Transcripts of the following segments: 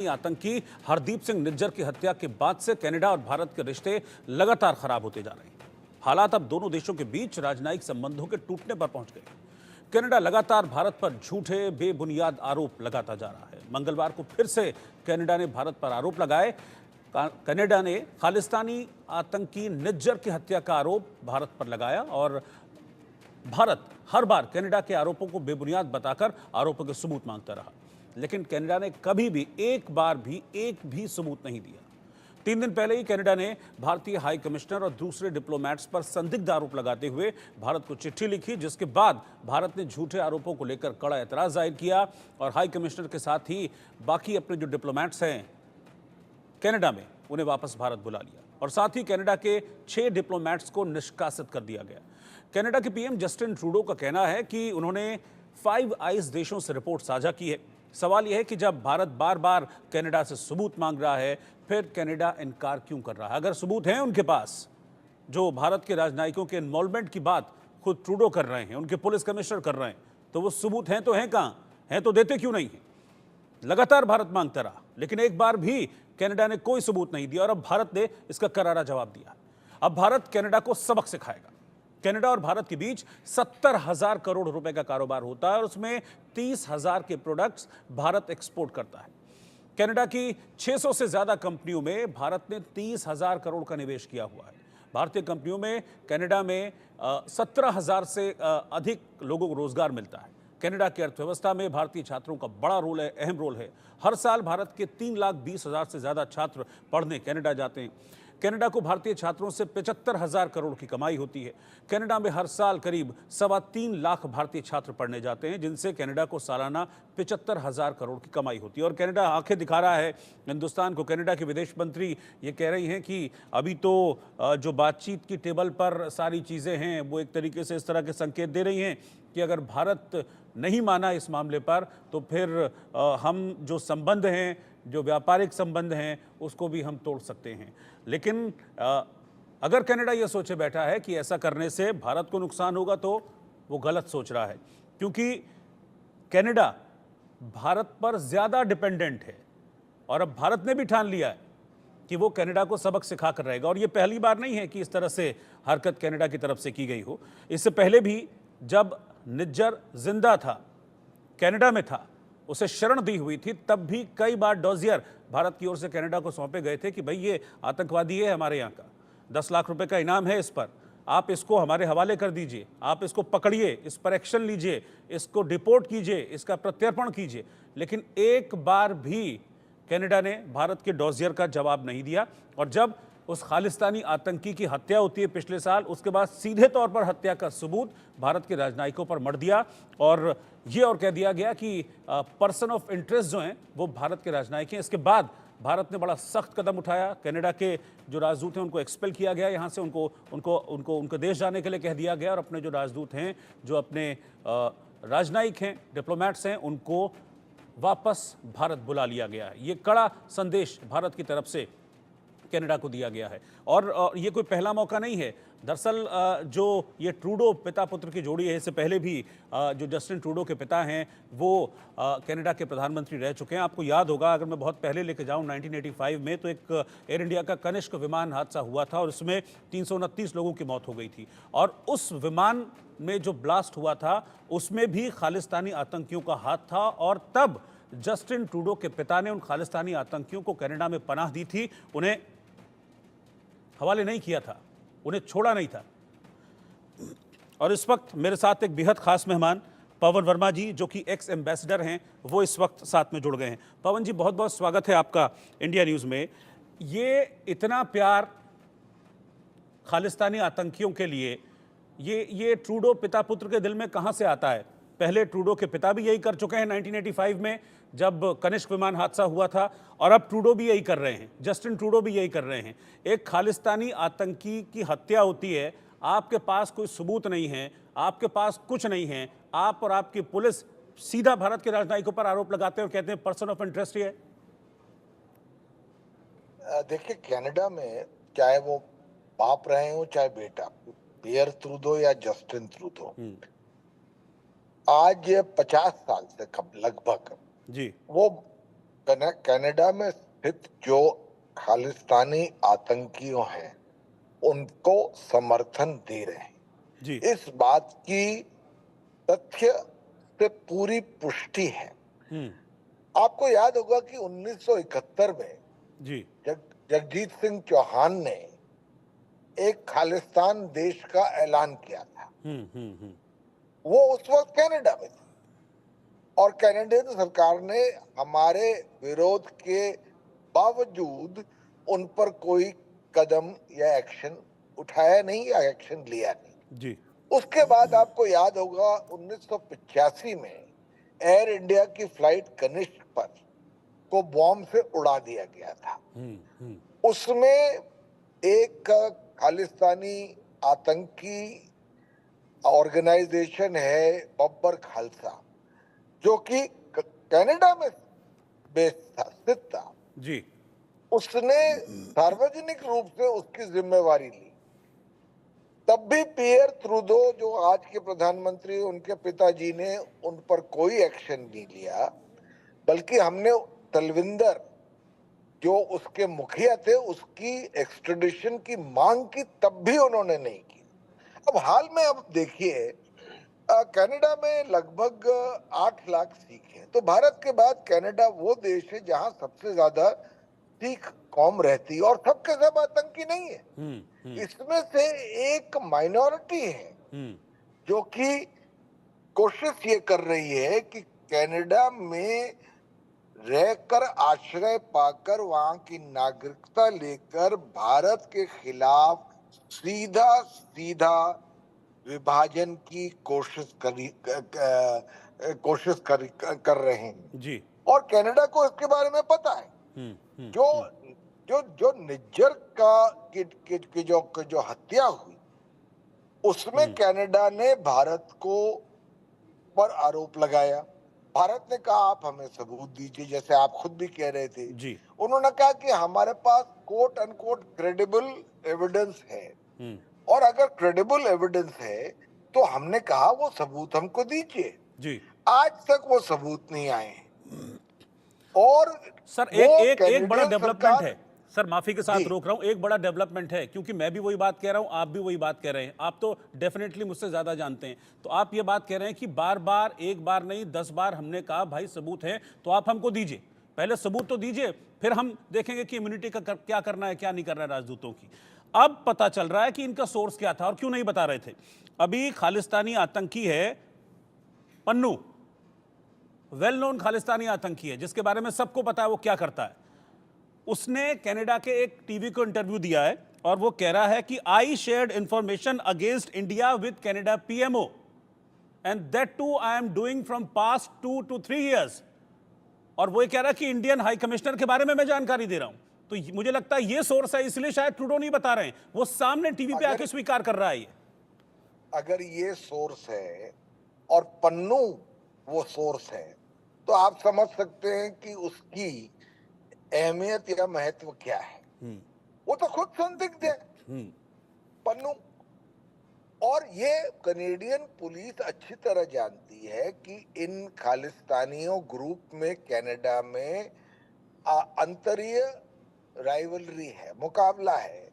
आतंकी हरदीप सिंह निज्जर की हत्या के बाद से कनाडा और भारत के रिश्ते लगातार खराब होते जा रहे हैं। हालात अब दोनों देशों के बीच राजनयिक संबंधों के टूटने पर पहुंच गए। कनाडा लगातार भारत पर झूठे बेबुनियाद आरोप लगाता जा रहा है। मंगलवार को फिर से कनाडा ने भारत पर आरोप लगाए। कनाडा ने खालिस्तानी आतंकी निज्जर की हत्या का आरोप भारत पर लगाया और भारत हर बार कनाडा के आरोपों को बेबुनियाद बताकर आरोपों के सबूत मांगता रहा, लेकिन कनाडा ने कभी भी एक बार भी एक भी सबूत नहीं दिया। 3 दिन पहले ही कनाडा ने भारतीय हाई कमिश्नर और दूसरे डिप्लोमेट्स पर संदिग्ध आरोप लगाते हुए भारत को चिट्ठी लिखी, जिसके बाद भारत ने झूठे आरोपों को लेकर कड़ा एतराज जाहिर किया और हाई कमिश्नर के साथ ही बाकी अपने जो डिप्लोमेट्स हैं कनाडा में उन्हें वापस भारत बुला लिया और साथ ही कनाडा के 6 डिप्लोमेट्स को निष्कासित कर दिया गया। कनाडा के पीएम जस्टिन ट्रूडो का कहना है कि उन्होंने 5 आइज देशों से रिपोर्ट साझा की है। सवाल यह है कि जब भारत बार बार कनाडा से सबूत मांग रहा है, फिर कनाडा इनकार क्यों कर रहा है? अगर सबूत हैं उनके पास, जो भारत के राजनयिकों के इन्वॉल्वमेंट की बात खुद ट्रूडो कर रहे हैं, उनके पुलिस कमिश्नर कर रहे हैं, तो वो सबूत हैं तो हैं कहाँ? हैं तो देते क्यों नहीं हैं? लगातार भारत मांगता रहा, लेकिन एक बार भी कनाडा ने कोई सबूत नहीं दिया और अब भारत ने इसका करारा जवाब दिया। अब भारत कनाडा को सबक सिखाएगा। कनाडा और भारत के बीच 70,000 करोड़ रुपए का कारोबार होता है और उसमें 30,000 के प्रोडक्ट्स भारत एक्सपोर्ट करता है। कनाडा की 600 से ज्यादा कंपनियों में भारत ने 30,000 करोड़ का निवेश किया हुआ है। भारतीय कंपनियों में कनाडा में 17,000 से अधिक लोगों को रोजगार मिलता है। कनाडा की अर्थव्यवस्था में भारतीय छात्रों का बड़ा रोल है, अहम रोल है। हर साल भारत के 3,20,000 से ज्यादा छात्र पढ़ने कनाडा जाते हैं। कनाडा को भारतीय छात्रों से 75,000 करोड़ की कमाई होती है। कनाडा में हर साल करीब 3.25 लाख भारतीय छात्र पढ़ने जाते हैं, जिनसे कनाडा को सालाना 75,000 करोड़ की कमाई होती है। और कनाडा आंखें दिखा रहा है हिंदुस्तान को। कनाडा के विदेश मंत्री ये कह रही हैं कि अभी तो जो बातचीत की टेबल पर सारी चीज़ें हैं, वो एक तरीके से इस तरह के संकेत दे रही हैं कि अगर भारत नहीं माना इस मामले पर, तो फिर हम जो संबंध हैं, जो व्यापारिक संबंध हैं, उसको भी हम तोड़ सकते हैं। लेकिन अगर कनाडा यह सोचे बैठा है कि ऐसा करने से भारत को नुकसान होगा, तो वो गलत सोच रहा है, क्योंकि कनाडा भारत पर ज़्यादा डिपेंडेंट है और अब भारत ने भी ठान लिया है कि वो कनाडा को सबक सिखा कर रहेगा। और ये पहली बार नहीं है कि इस तरह से हरकत कनाडा की तरफ से की गई हो। इससे पहले भी जब निज्जर जिंदा था, कनाडा में था, उसे शरण दी हुई थी, तब भी कई बार डॉजियर भारत की ओर से कनाडा को सौंपे गए थे कि भाई ये आतंकवादी है, हमारे यहाँ का 10 लाख रुपए का इनाम है इस पर, आप इसको हमारे हवाले कर दीजिए, आप इसको पकड़िए, इस पर एक्शन लीजिए, इसको डिपोर्ट कीजिए, इसका प्रत्यर्पण कीजिए। लेकिन एक बार भी कनाडा ने भारत के डॉजियर का जवाब नहीं दिया। और जब उस खालिस्तानी आतंकी की हत्या होती है पिछले साल, उसके बाद सीधे तौर पर हत्या का सबूत भारत के राजनयिकों पर मढ़ दिया और ये और कह दिया गया कि पर्सन ऑफ इंटरेस्ट जो हैं वो भारत के राजनयिक हैं। इसके बाद भारत ने बड़ा सख्त कदम उठाया। कनाडा के जो राजदूत हैं उनको एक्सपेल किया गया यहाँ से, उनको देश जाने के लिए कह दिया गया और अपने जो राजदूत हैं, जो अपने राजनयिक हैं, डिप्लोमेट्स हैं, उनको वापस भारत बुला लिया गया है। ये कड़ा संदेश भारत की तरफ से कनाडा को दिया गया है और ये कोई पहला मौका नहीं है। दरअसल जो ये ट्रूडो पिता पुत्र की जोड़ी है, इससे पहले भी जो जस्टिन ट्रूडो के पिता हैं वो कनाडा के प्रधानमंत्री रह चुके हैं। आपको याद होगा, अगर मैं बहुत पहले लेके जाऊं, 1985 में तो एक एयर इंडिया का कनिष्क विमान हादसा हुआ था और उसमें 329 लोगों की मौत हो गई थी। और उस विमान में जो ब्लास्ट हुआ था उसमें भी खालिस्तानी आतंकियों का हाथ था और तब जस्टिन ट्रूडो के पिता ने उन खालिस्तानी आतंकियों को कनाडा में पनाह दी थी, उन्हें हवाले नहीं किया था, उन्हें छोड़ा नहीं था। और इस वक्त मेरे साथ एक बेहद खास मेहमान पवन वर्मा जी, जो कि एक्स एम्बेसडर हैं, वो इस वक्त साथ में जुड़ गए हैं। पवन जी, बहुत बहुत स्वागत है आपका इंडिया न्यूज़ में। ये इतना प्यार खालिस्तानी आतंकियों के लिए, ये ट्रूडो पिता पुत्र के दिल में कहाँ से आता है? पहले ट्रूडो के पिता भी यही कर चुके हैं 1985 में जब कनिष्क विमान हादसा हुआ था, और अब ट्रूडो भी यही कर रहे हैं, जस्टिन ट्रूडो भी यही कर रहे हैं। एक खालिस्तानी आतंकी की हत्या होती है, आपके पास कोई सबूत नहीं है, आपके पास कुछ नहीं है, आप और आपकी पुलिस सीधा भारत के राजनयिकों पर आरोप लगाते हैं और कहते हैं पर्सन ऑफ इंटरेस्ट ही है। देखिए, कनाडा में चाहे वो बाप रहे हो चाहे बेटा, पियर ट्रूडो या जस्टिन ट्रूडो, आज 50 साल से लगभग जी। वो कनाडा में स्थित जो खालिस्तानी आतंकियों हैं उनको समर्थन दे रहे जी। हैं, इस बात की तथ्य से पूरी पुष्टि है। हम्म। आपको याद होगा कि 1971 में जी। जगजीत सिंह चौहान ने एक खालिस्तान देश का ऐलान किया था। हम्म। वो उस वक्त कनाडा में थे और कनाडियन सरकार ने हमारे विरोध के बावजूद उन पर कोई कदम या एक्शन उठाया नहीं या एक्शन लिया नहीं। जी। उसके बाद आपको याद होगा 1985 में एयर इंडिया की फ्लाइट कनिष्क पर को बॉम्ब से उड़ा दिया गया था। हम्म। उसमें एक खालिस्तानी आतंकी ऑर्गेनाइजेशन है बब्बर खालसा, जो कि कनाडा में बेस था, स्थित था। जी। उसने सार्वजनिक रूप से उसकी जिम्मेवारी ली। तब भी पियर त्रुदो जो आज के प्रधानमंत्री, उनके पिताजी ने उन पर कोई एक्शन नहीं लिया, बल्कि हमने तलविंदर जो उसके मुखिया थे उसकी एक्सट्रेडिशन की मांग की, तब भी उन्होंने नहीं की। अब हाल में अब देखिए, कनाडा में लगभग 8 लाख सिख हैं। तो भारत के बाद कनाडा वो देश है जहां सबसे ज्यादा सिख कौम रहती है, और सबके सब आतंकी नहीं है। हम्म। इसमें से एक माइनॉरिटी है हम्म। जो कि कोशिश ये कर रही है कि कनाडा में रहकर आश्रय पाकर वहां की नागरिकता लेकर भारत के खिलाफ सीधा सीधा विभाजन की कर रहे हैं। जी। और कनाडा को इसके बारे में पता है। जो हम्म। जो जो निज्जर की जो हत्या हुई, उसमें हम्म। कनाडा ने भारत को पर आरोप लगाया। भारत ने कहा आप हमें सबूत दीजिए, जैसे आप खुद भी कह रहे थे। जी। उन्होंने कहा कि हमारे पास कोट अनकोट क्रेडिबल एविडेंस है, हम्म। और अगर क्रेडिबल एविडेंस है तो हमने कहा वो सबूत हमको दीजिए। जी। आज तक वो सबूत नहीं आए हैं। और सर वो एक बड़ा कैनेडियन डेवलपमेंट है। सरकार। सर माफी के जी, साथ रोक रहा हूं, एक बड़ा डेवलपमेंट है, क्योंकि मैं भी वही बात कह रहा हूं, आप भी वही बात कह रहे हैं। आप तो डेफिनेटली मुझसे ज्यादा जानते हैं। तो आप ये बात कह रहे हैं कि बार बार, एक बार नहीं 10 बार हमने कहा भाई सबूत है तो आप हमको दीजिए, पहले सबूत तो दीजिए, फिर हम देखेंगे कि इम्यूनिटी का क्या करना है, क्या नहीं करना है राजदूतों की। अब पता चल रहा है कि इनका सोर्स क्या था और क्यों नहीं बता रहे थे। अभी खालिस्तानी आतंकी है पन्नू, वेल नोन खालिस्तानी आतंकी है, जिसके बारे में सबको पता है वो क्या करता है। उसने कनाडा के एक टीवी को इंटरव्यू दिया है और वो कह रहा है कि I shared information against India with Canada PMO and that too I am doing from past 2 to 3 years। और वो ये कह रहा है कि इंडियन हाई कमिश्नर के बारे में मैं जानकारी दे रहा हूं। तो मुझे लगता है ये सोर्स है, इसलिए शायद ट्रूडो नहीं बता रहे हैं, वो सामने टीवी पे आके अगर स्वीकार कर रहा है ये। अगर ये सोर्स है और पन्नू वो सोर्स है, तो आप समझ सकते हैं कि उसकी अहमियत या महत्व क्या है। वो तो खुद संदिग्ध है, पन्नू। और ये कनेडियन पुलिस अच्छी तरह जानती है कि इन खालिस्तानियों ग्रुप में कनाडा में अंतरीय राइवलरी है, मुकाबला है,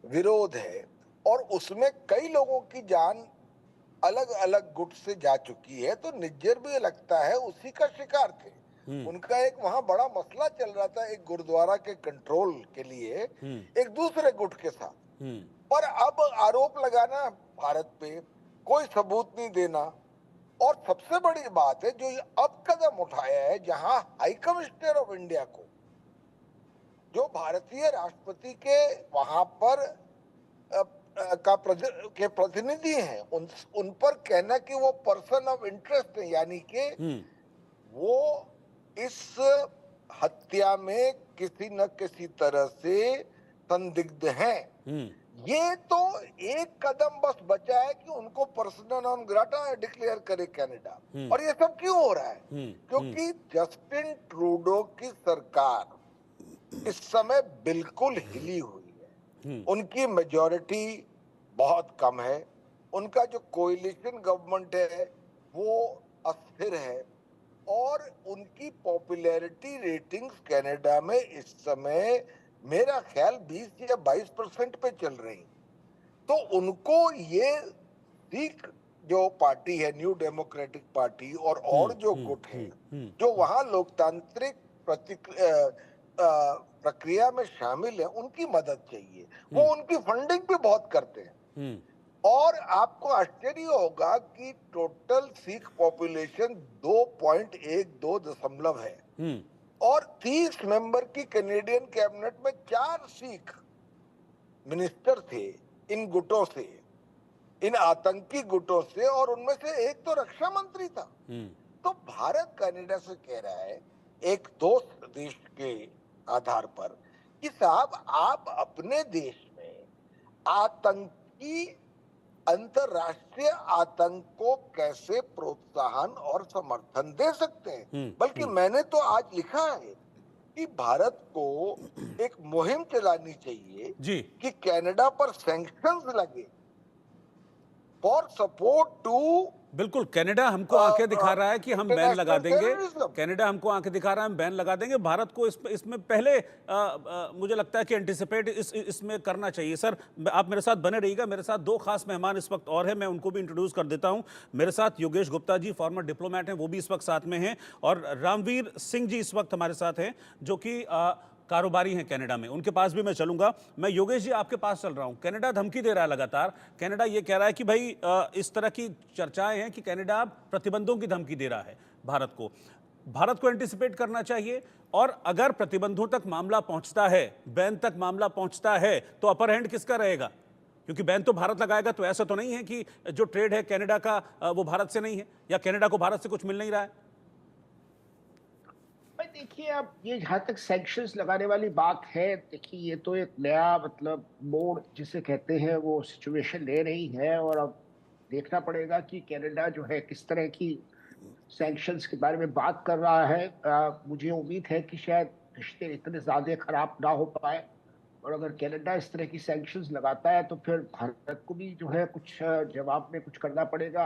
विरोध है, और उसमें कई लोगों की जान अलग अलग गुट से जा चुकी है। तो निज्जर भी लगता है उसी का शिकार थे। उनका एक वहां बड़ा मसला चल रहा था, एक गुरुद्वारा के कंट्रोल के लिए एक दूसरे गुट के साथ। और अब आरोप लगाना भारत पे, कोई सबूत नहीं देना। और सबसे बड़ी बात है जो ये अब कदम उठाया है, जहां हाई कमिश्नर ऑफ इंडिया को, जो भारतीय राष्ट्रपति के वहां पर के प्रतिनिधि हैं, उन पर कहना कि वो पर्सन ऑफ इंटरेस्ट है, यानी कि वो इस हत्या में किसी न किसी तरह से संदिग्ध हैं। ये तो एक कदम बस बचा है कि उनको पर्सनल नॉन ग्राटा डिक्लेयर करे कनाडा। और ये सब क्यों हो रहा है? क्योंकि जस्टिन ट्रूडो की सरकार इस समय बिल्कुल हिली हुई है। उनकी मेजॉरिटी बहुत कम है। उनका जो कोएलिशन गवर्नमेंट है वो अस्थिर है। और उनकी पॉपुलैरिटी रेटिंग्स कनाडा में इस समय मेरा ख्याल 20 या 22% पे चल रही। तो उनको ये सिख जो पार्टी है, न्यू डेमोक्रेटिक पार्टी, और जो गुट है जो वहां लोकतांत्रिक प्रक्रिया में शामिल है, उनकी मदद चाहिए। वो उनकी फंडिंग भी बहुत करते हैं। और आपको आश्चर्य होगा कि टोटल सिख पॉपुलेशन 2.12 है, और 30 मेंबर की कैनेडियन कैबिनेट में 4 सिख मिनिस्टर थे इन गुटों से, इन आतंकी गुटों से, और उनमें से एक तो रक्षा मंत्री था। तो भारत कनाडा से कह रहा है एक दोस्त देश के आधार पर कि साहब आप अपने देश में आतंकी, अंतरराष्ट्रीय आतंक को कैसे प्रोत्साहन और समर्थन दे सकते हैं। बल्कि मैंने तो आज लिखा है कि भारत को एक मुहिम चलानी चाहिए जी कि कनाडा पर सैंक्शंस लगे फॉर सपोर्ट टू बिल्कुल। कनाडा हमको आंखें दिखा रहा है कि हम बैन लगा इंटरनेशनल देंगे। टेररिज्म। कनाडा हमको आंखें दिखा रहा है हम बैन लगा देंगे। भारत को इसमें पहले मुझे लगता है कि एंटिसिपेट इसमें करना चाहिए। सर आप मेरे साथ बने रहिएगा। मेरे साथ दो खास मेहमान इस वक्त और हैं, मैं उनको भी इंट्रोड्यूस कर देता हूं। मेरे साथ योगेश गुप्ता जी, फॉर्मर डिप्लोमेट हैं, वो भी इस वक्त साथ में हैं, और रामवीर सिंह जी इस वक्त हमारे साथ हैं जो कि कारोबारी हैं कनाडा में। उनके पास भी मैं चलूंगा। मैं योगेश जी आपके पास चल रहा हूं। कनाडा धमकी दे रहा है लगातार। कनाडा ये कह रहा है कि भाई इस तरह की चर्चाएं हैं कि कनाडा प्रतिबंधों की धमकी दे रहा है भारत को। भारत को एंटिसिपेट करना चाहिए, और अगर प्रतिबंधों तक मामला पहुंचता है, बैन तक मामला पहुंचता है, तो अपर हैंड किसका रहेगा? क्योंकि बैन तो भारत लगाएगा, तो ऐसा तो नहीं है कि जो ट्रेड है कनाडा का वो भारत से नहीं है, या कनाडा को भारत से कुछ मिल नहीं रहा है। भाई देखिए, अब ये जहाँ तक सैंक्शंस लगाने वाली बात है, देखिए ये तो एक नया मतलब मोड़ जिसे कहते हैं वो सिचुएशन ले रही है। और अब देखना पड़ेगा कि कनाडा जो है किस तरह की सैंक्शंस के बारे में बात कर रहा है। मुझे उम्मीद है कि शायद रिश्ते इतने ज्यादा खराब ना हो पाए। और अगर कनाडा इस तरह की सैंक्शंस लगाता है तो फिर भारत को भी जो है कुछ जवाब में कुछ करना पड़ेगा।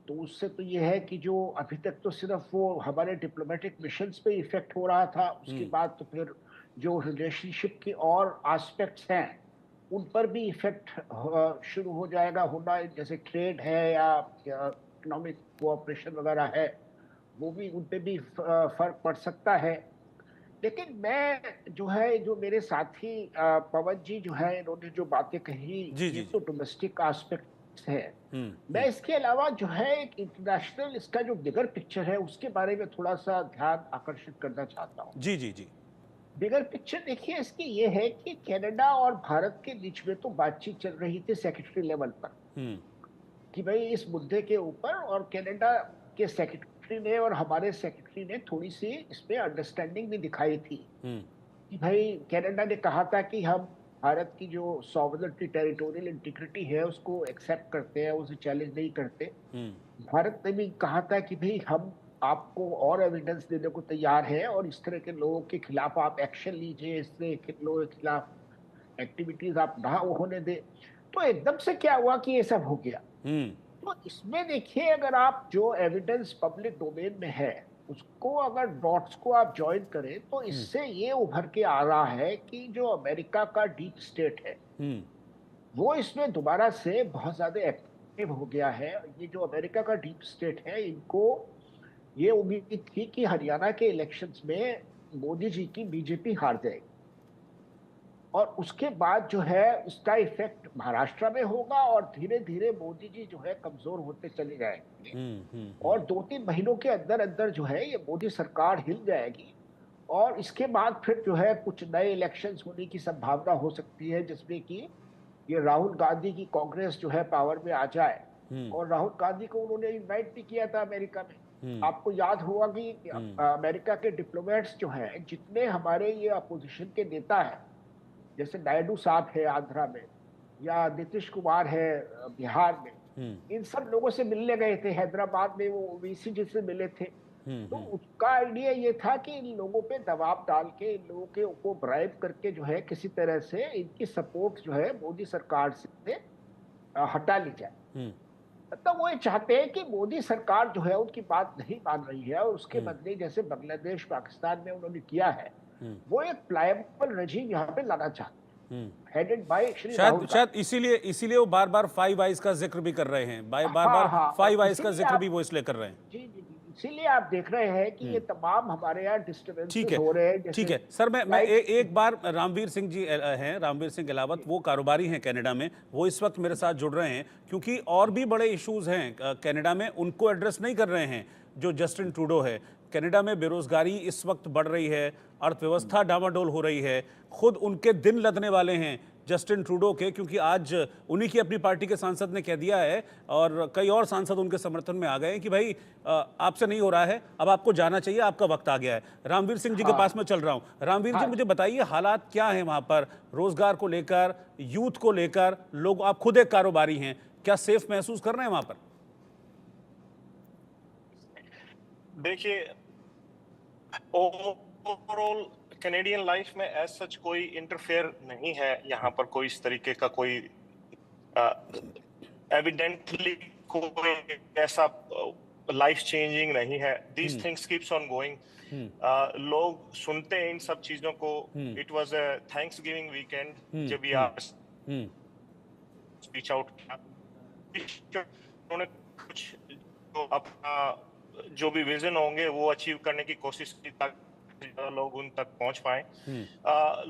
तो उससे तो ये है कि जो अभी तक तो सिर्फ वो हमारे डिप्लोमेटिक मिशंस पे इफेक्ट हो रहा था, उसके बाद तो फिर जो रिलेशनशिप के और एस्पेक्ट्स हैं उन पर भी इफेक्ट शुरू हो जाएगा होना। जैसे ट्रेड है या इकोनॉमिक कोऑपरेशन वगैरह है, वो भी उन पे भी फर्क पड़ सकता है। लेकिन मैं जो है, जो मेरे साथी पवन जी जो है, इन्होंने जो बातें कही जी ये जी तो जी। डोमेस्टिक एस्पेक्ट है। मैं इसके अलावा जो है एक इंटरनेशनल, इसका जो बिगर पिक्चर है उसके बारे में थोड़ा सा ध्यान आकर्षित करना चाहता हूँ। जी जी जी। बिगर पिक्चर देखिए इसकी ये है कि कनाडा और भारत के बीच में तो बातचीत चल रही थी सेक्रेटरी लेवल पर कि भाई इस मुद्दे के ऊपर, और कनाडा के सेक्रेटरी ने और हमारे सेक्रेटरी ने थोड़ी सी इसमें अंडरस्टैंडिंग भी दिखाई थी कि भाई कनाडा ने कहा था कि हम भारत की जो सॉवरेनिटी, टेरिटोरियल इंटीग्रिटी है उसको एक्सेप्ट करते हैं, उसे चैलेंज नहीं करते। भारत ने भी कहा था कि भाई हम आपको और एविडेंस देने को तैयार है, और इस तरह के लोगों के खिलाफ आप एक्शन लीजिए, इस तरह के लोगों के खिलाफ एक्टिविटीज आप ना होने दे। तो एकदम से क्या हुआ कि ये सब हो गया। तो इसमें देखिए, अगर आप जो एविडेंस पब्लिक डोमेन में है उसको अगर डॉट्स को आप ज्वाइन करें तो इससे ये उभर के आ रहा है कि जो अमेरिका का डीप स्टेट है वो इसमें दोबारा से बहुत ज्यादा एक्टिव हो गया है। ये जो अमेरिका का डीप स्टेट है, इनको ये उम्मीद थी कि हरियाणा के इलेक्शंस में मोदी जी की बीजेपी हार जाएगी, और उसके बाद जो है इसका इफेक्ट महाराष्ट्र में होगा, और धीरे धीरे मोदी जी जो है कमजोर होते चले जाएंगे। और 2-3 महीनों के अंदर अंदर जो है ये मोदी सरकार हिल जाएगी, और इसके बाद फिर जो है कुछ नए इलेक्शंस होने की संभावना हो सकती है, जिसमें कि ये राहुल गांधी की कांग्रेस जो है पावर में आ जाए। और राहुल गांधी को उन्होंने इनवाइट भी किया था अमेरिका में। आपको याद होगा कि अमेरिका के डिप्लोमेट्स जो हैं, जितने हमारे ये अपोजिशन के नेता हैं, जैसे नायडू साहब है आंध्रा में, या नीतीश कुमार है बिहार में, इन सब लोगों से मिलने गए थे हैदराबाद में, वो ओवीसी जी से मिले थे। तो उसका आइडिया ये था कि इन लोगों पे दबाव डाल के, इन लोगों के ऊपर ब्राइब करके जो है किसी तरह से इनकी सपोर्ट जो है मोदी सरकार से हटा ली जाए। मतलब वो ये चाहते हैं कि मोदी सरकार जो है उनकी बात नहीं मान रही है, और उसके बदले जैसे बांग्लादेश पाकिस्तान में उन्होंने किया है, वो एक प्लायबल रजीम यहाँ पे लाना चाहते हैं, हेडेड बाय श्री राहुल शायद इसीलिए इसीलिए वो बार बार फाइव आइज का जिक्र भी कर रहे हैं, बार बार हाँ, फाइव आइज का इसीलिए जिक्र भी वो इसलिए कर रहे हैं। जी जी जी, इसीलिए आप देख रहे हैं कि ये तमाम हमारे यहाँ ठीक डिस्टर्बेंसेस है, हो रहे हैं। ठीक है सर, मैं एक बार रामवीर सिंह जी हैं, रामवीर सिंह गिलावत, वो कारोबारी हैं कनाडा में, वो इस वक्त मेरे साथ जुड़ रहे हैं क्योंकि और भी बड़े इश्यूज हैं कनाडा में, उनको एड्रेस नहीं कर रहे हैं जो जस्टिन ट्रूडो है। कनाडा में बेरोजगारी इस वक्त बढ़ रही है, अर्थव्यवस्था डामाडोल हो रही है, खुद उनके दिन लदने वाले हैं जस्टिन ट्रूडो के, क्योंकि आज उन्हीं की अपनी पार्टी के सांसद ने कह दिया है और कई और सांसद उनके समर्थन में आ गए हैं कि भाई आपसे नहीं हो रहा है, अब आपको जाना चाहिए, आपका वक्त आ गया है। रामवीर सिंह जी के पास में चल रहा हूं। रामवीर जी, मुझे बताइए हालात क्या हैं वहां पर, रोजगार को लेकर, यूथ को लेकर, लोग, आप खुद एक कारोबारी हैं, क्या सेफ महसूस कर रहे हैं वहां पर? देखिए, ओवरऑल कैनेडियन लाइफ में एज सच कोई इंटरफेयर नहीं है यहाँ पर, कोई इस तरीके का कोई एविडेंटली कोई ऐसा लाइफ चेंजिंग नहीं है। These things keeps on going. लोग सुनते हैं इन सब चीजों को। It was a Thanksgiving weekend जब ये स्पीच आउट किया, उन्होंने कुछ जो अपना जो भी विजन होंगे वो अचीव करने की कोशिश की ताकि लोग उन तक पहुंच पाए।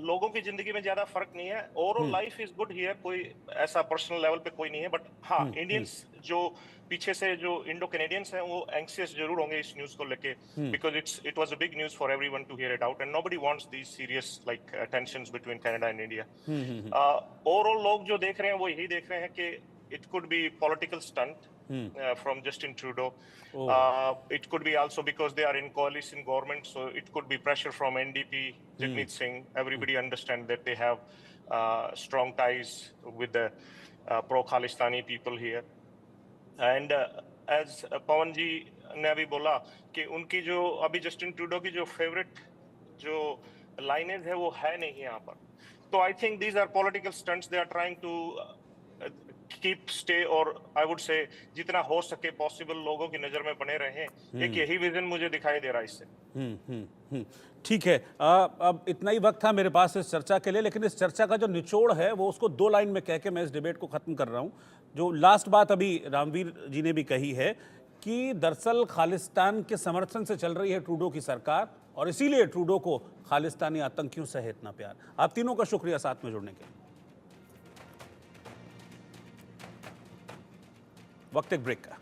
लोगों की जिंदगी में ज्यादा फर्क नहीं है। Overall life is good here, कोई ऐसा पर्सनल लेवल पे कोई नहीं है। बट हाँ, इंडियंस जो पीछे से जो इंडो कैनेडियंस हैं वो एंग्शियस जरूर होंगे इस न्यूज को लेके, because it was a big news for everyone to hear it out and nobody wants these serious like tensions between Canada and India. Overall लोग जो देख रहे हैं वो यही देख रहे हैं कि it could be political stunt from Justin Trudeau. It could be also because they are in coalition government, so it could be pressure from NDP, Jagmeet Singh. Everybody understand that they have strong ties with the pro-Khalistani people here. And as Pawan ji ने अभी बोला कि उनकी जो अभी Justin Trudeau की जो favourite जो लाइनेज है वो है नहीं यहाँ पर। तो I think these are political stunts. They are trying to keep stay, और आई वुड से जितना हो सके पॉसिबल लोगों की नजर में बने रहें, एक यही विजन मुझे दिखाई दे रहा है इससे। ठीक है, अब इतना ही वक्त था मेरे पास इस चर्चा के लिए, लेकिन इस चर्चा का जो निचोड़ है वो उसको दो लाइन में कह के मैं इस डिबेट को खत्म कर रहा हूं। जो लास्ट बात अभी रामवीर जी ने भी कही है कि दरअसल खालिस्तान के समर्थन से चल रही है ट्रूडो की सरकार, और इसीलिए ट्रूडो को खालिस्तानी आतंकियों से है इतना प्यार। आप तीनों का शुक्रिया साथ में जुड़ने के लिए। वक्त एक ब्रेक का।